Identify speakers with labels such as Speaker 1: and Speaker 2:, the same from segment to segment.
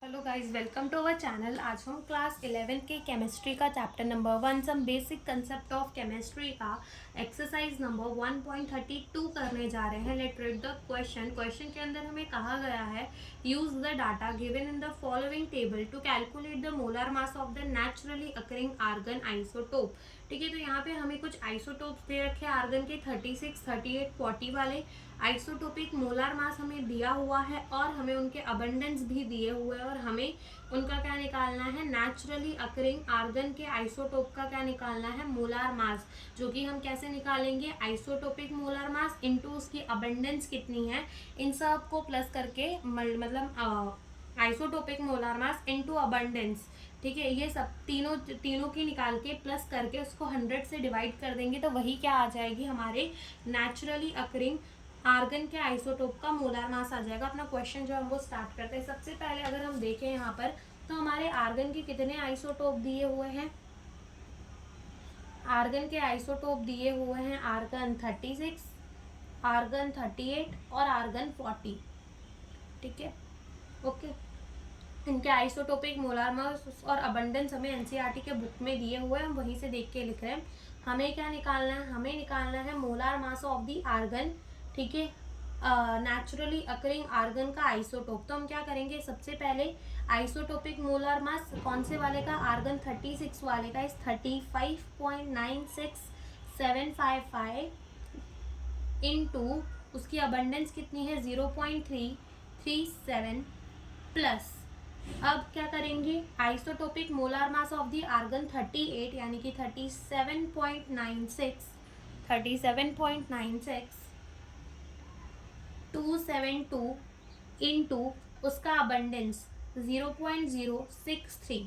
Speaker 1: Hello guys, welcome to our channel. आज हम class 11 के केमिस्ट्री का chapter number 1 some basic concept of chemistry का एक्सरसाइज नंबर 1.32 करने जा रहे हैं। लेट रीड द क्वेश्चन के अंदर हमें कहा गया है use the data given in the following table to calculate the molar mass of the naturally occurring argon isotope. ठीक है, तो यहाँ पे हमें कुछ आइसोटोप्स दे रखे हैं आर्गन के 36, 38, 40 वाले। आइसोटोपिक मोलर मास हमें दिया हुआ है और हमें उनके अबंडेंस भी दिए हुए हैं और हमें उनका क्या निकालना है, नेचुरली अकरिंग आर्गन के आइसोटोप का क्या निकालना है, मोलर मास। जो कि हम कैसे निकालेंगे, आइसोटोपिक मोलर मास इनटू उसकी अबंडेंस कितनी है, इन सब को प्लस करके मतलब isotopic molar mass into abundance. ठीक है, ये सब तीनों की निकाल के प्लस करके उसको 100 से डिवाइड कर देंगे तो वही क्या आ जाएगी, हमारे नेचुरली अकरिंग आर्गन के आइसोटोप का मोलर मास आ जाएगा। अपना क्वेश्चन जो हम वो स्टार्ट करते हैं। सबसे पहले अगर हम देखें यहाँ पर तो हमारे आर्गन के कितने आइसोटोप दिए हुए हैं, आर्गन के आइसोटोप दिए हुए हैं आर्गन 36, आर्गन 38 और आर्गन 40। ठीक है, ओके। इनके आइसोटोपिक मोलर मास और अबंडेंस हमें एनसीईआरटी के बुक में दिए हुए हैं, हम वहीं से देख के लिख रहे हैं। हमें क्या निकालना है, हमें निकालना है molar mass of the argon. ठीक है, नेचुरली अकरिंग आर्गन का आइसोटोप। तो हम क्या करेंगे, सबसे पहले आइसोटोपिक मोलर मास कौन से वाले का, आर्गन 36 वाले का, इस 35.96755 इनटू उसकी अबंडेंस कितनी है 0.337 प्लस। अब क्या करेंगे, isotopic molar mass of the argon 38 यानी कि 37.96 272 इंटू उसका अबंडेंस 0.063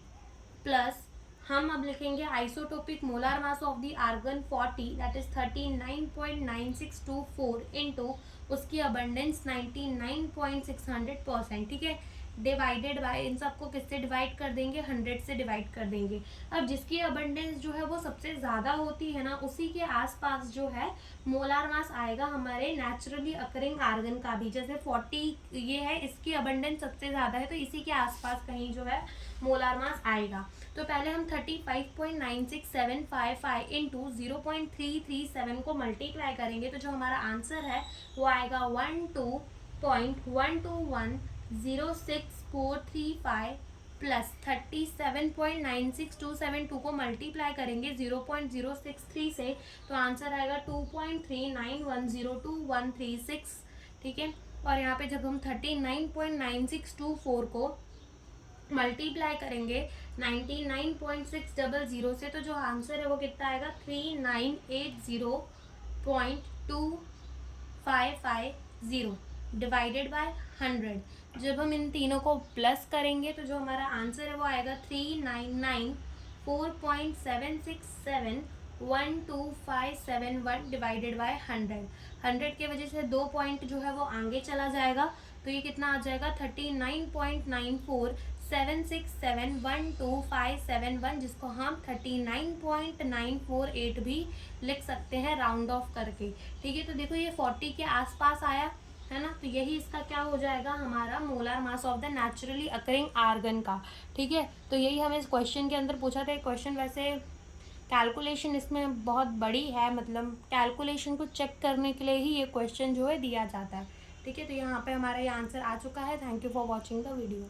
Speaker 1: प्लस हम अब लिखेंगे isotopic molar mass of the argon 40 that is 39.9624 into उसकी अबंडेंस 99.600%। ठीक है, डिवाइडेड बाय, इन सबको किससे डिवाइड कर देंगे, 100 से डिवाइड कर देंगे। अब जिसकी अबंडेंस जो है वो सबसे ज़्यादा होती है ना, उसी के आसपास जो है मोलर मास आएगा हमारे नेचुरली अकरिंग आर्गन का भी। जैसे 40 ये है, इसकी अबंडेंस सबसे ज़्यादा है तो इसी के आसपास कहीं जो है मोलर मास आएगा। तो पहले हम 35.96755 इंटू 0.337 को मल्टीप्लाई करेंगे तो जो हमारा आंसर है वो आएगा 12.12106435 प्लस 37.96272 को मल्टीप्लाई करेंगे 0.063 से तो आंसर आएगा 2.39102136। ठीक है, और यहाँ पे जब हम 39.9624 को मल्टीप्लाई करेंगे 99.600 से तो जो आंसर है वो कितना आएगा 3980.2550 डिवाइडेड बाय 100। जब हम इन तीनों को प्लस करेंगे तो जो हमारा आंसर है वो आएगा 3994.7671251 डिवाइडेड बाय 100। 100 की वजह से 2 पॉइंट जो है वो आगे चला जाएगा तो ये कितना आ जाएगा 39.9476712571 जिसको हम 39.948 भी लिख सकते हैं राउंड ऑफ करके। ठीक है, तो देखो ये 40 के आसपास आया है ना, तो यही इसका क्या हो जाएगा, हमारा molar mass of the naturally occurring argon का। ठीक है, तो यही हमें इस क्वेश्चन के अंदर पूछा था। क्वेश्चन वैसे कैलकुलेशन इसमें बहुत बड़ी है, मतलब कैलकुलेशन को चेक करने के लिए ही ये क्वेश्चन जो है दिया जाता है। ठीक है, तो यहाँ पे हमारा ये आंसर आ चुका है। Thank you for watching the video.